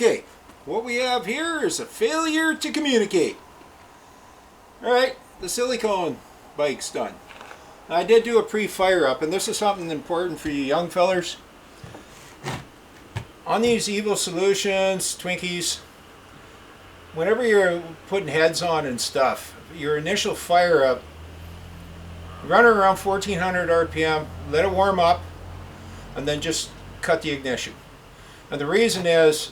Okay, what we have here is a failure to communicate. Alright, the silicone bike's done. I did do a pre-fire up, and this is something important for you young fellers. On these HiHo solutions, Twinkies, whenever you're putting heads on and stuff, your initial fire up, run it around 1400 RPM, let it warm up, and then just cut the ignition. And the reason is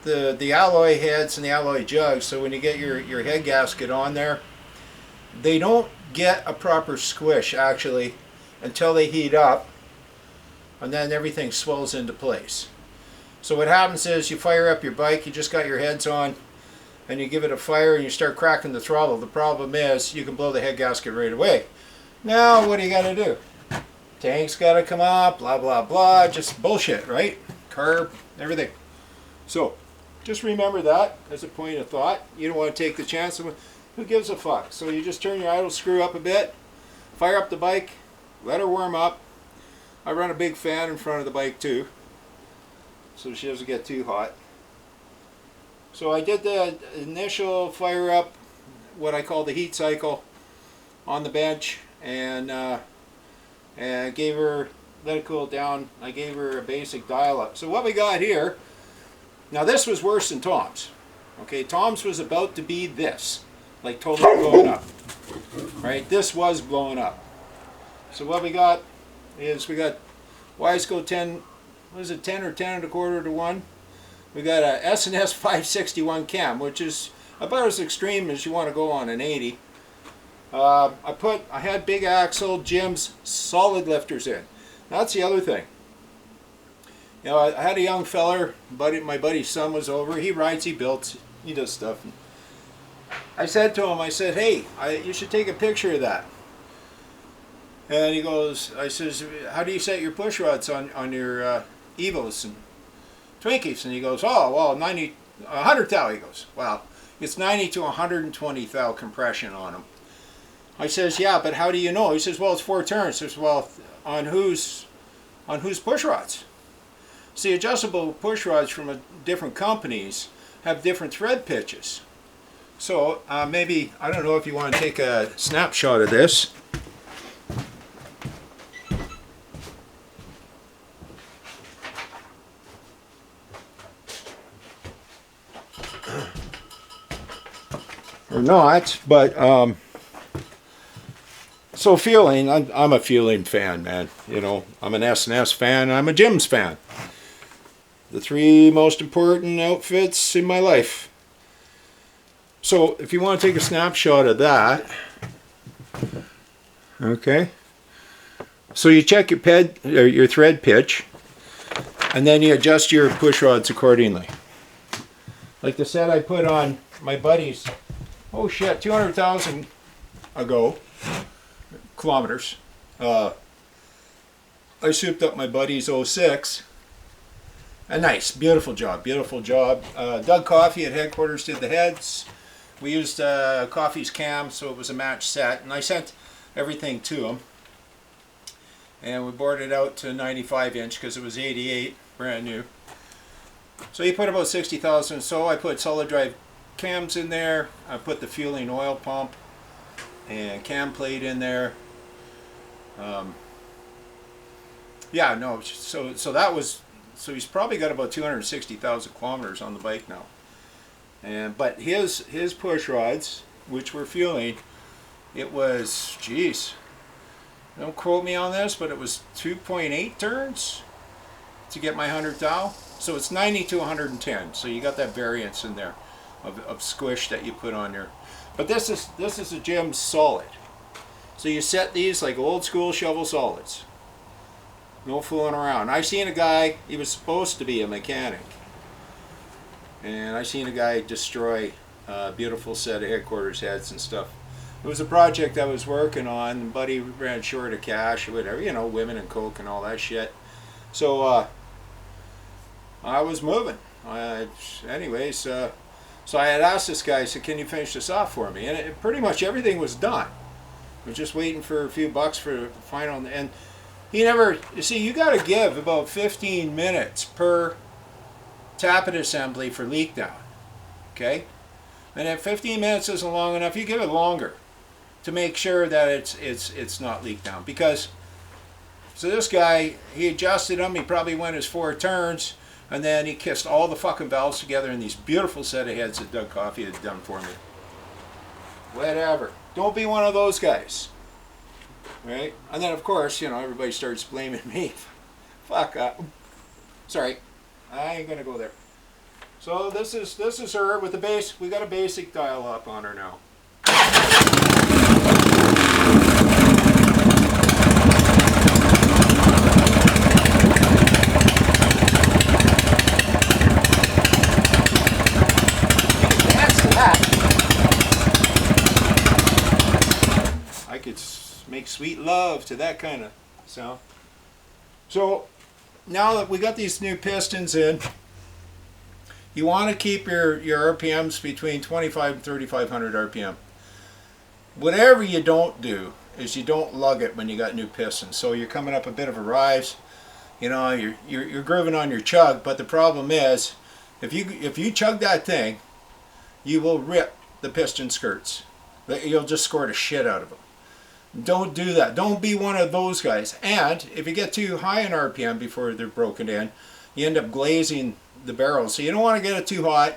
the alloy heads and the alloy jugs, so when you get your head gasket on there, they don't get a proper squish actually until they heat up, and then everything swells into place. So what happens is you fire up your bike, you just got your heads on, and you give it a fire and you start cracking the throttle. The problem is you can blow the head gasket right away. Now what do you got to do? Tank's got to come up, blah blah blah, just bullshit, right? Carb, everything. So just remember that as a point of thought. You don't want to take the chance of, who gives a fuck? So you just turn your idle screw up a bit, fire up the bike, let her warm up. I run a big fan in front of the bike too, so she doesn't get too hot. So I did the initial fire up, what I call the heat cycle, on the bench, and gave her, let it cool down. I gave her a basic dial up. So what we got here, now this was worse than Tom's. Okay, Tom's was about to be this, like totally blowing up. Right, this was blowing up. So what we got is we got Wiseco 10, what is it, 10 or 10 1/4 to 1. We got a S&S 561 cam, which is about as extreme as you want to go on an 80. I had big axle Jim's solid lifters in. That's the other thing. You know, I had a young feller, my buddy's son was over. He rides, he builds, he does stuff. I said to him, I said, hey, you should take a picture of that. And he goes, I says, how do you set your push rods on your Evos and Twinkies? And he goes, oh, well, 100 thou. He goes, well, it's 90 to 120 thou compression on them. I says, yeah, but how do you know? He says, well, it's 4 turns. I says, well, on whose push rods? See, adjustable push rods from different companies have different thread pitches. So maybe, I don't know if you want to take a snapshot of this. Or not, but so feeling, I'm a feeling fan, man. You know, I'm an S&S fan, I'm a Jim's fan. The 3 most important outfits in my life. So if you want to take a snapshot of that, okay. So you check your thread pitch, and then you adjust your push rods accordingly. Like the set I put on my buddy's, oh shit, 200,000 kilometers. I souped up my buddy's 06. A nice, beautiful job, beautiful job. Doug Coffey at headquarters did the heads. We used Coffey's cam, so it was a match set, and I sent everything to him. And we bored it out to 95 inch because it was 88, brand new. So he put about 60,000. So I put solid drive cams in there. I put the fueling oil pump and cam plate in there. Yeah, no. So that was. So he's probably got about 260,000 kilometers on the bike now. But his push rods, which were fueling, it was, geez, don't quote me on this, but it was 2.8 turns to get my 100 thou. So it's 90 to 110. So you got that variance in there of squish that you put on there. But this is a Jim's solid. So you set these like old school shovel solids. No fooling around. I seen a guy, he was supposed to be a mechanic, and I seen a guy destroy a beautiful set of headquarters heads and stuff. It was a project I was working on, and buddy ran short of cash or whatever, you know, women and coke and all that shit. So I was moving. Anyways, so I had asked this guy, I said, can you finish this off for me? And pretty much everything was done. I was just waiting for a few bucks for the final, and he never, you see, you got to give about 15 minutes per tappet assembly for leak down. Okay? And if 15 minutes isn't long enough, you give it longer to make sure that it's not leak down. Because, so this guy, he adjusted them, he probably went his 4 turns, and then he kissed all the fucking valves together in these beautiful set of heads that Doug Coffey had done for me. Whatever. Don't be one of those guys. Right? And then of course, you know, everybody starts blaming me. Fuck up. Sorry. I ain't gonna go there. So this is her with the base. We got a basic dial up on her now. I could make sweet love to that kind of sound. So now that we got these new pistons in, you want to keep your RPMs between 25 and 3500 RPM. Whatever you don't do is you don't lug it when you got new pistons. So you're coming up a bit of a rise, you know, you're grooving on your chug, but the problem is if you chug that thing, you will rip the piston skirts. You'll just score the shit out of them. Don't do that. Don't be one of those guys. And if you get too high in RPM before they're broken in, you end up glazing the barrels. So you don't want to get it too hot.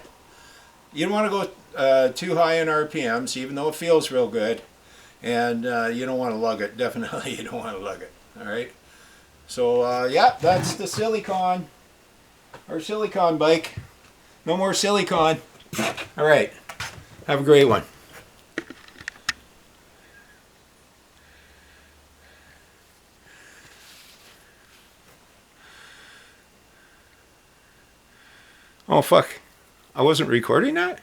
You don't want to go too high in RPMs, even though it feels real good. And you don't want to lug it. Definitely you don't want to lug it. All right. So yeah, that's the sillycone. Our sillycone bike. No more sillycone. All right. Have a great one. Oh fuck, I wasn't recording that?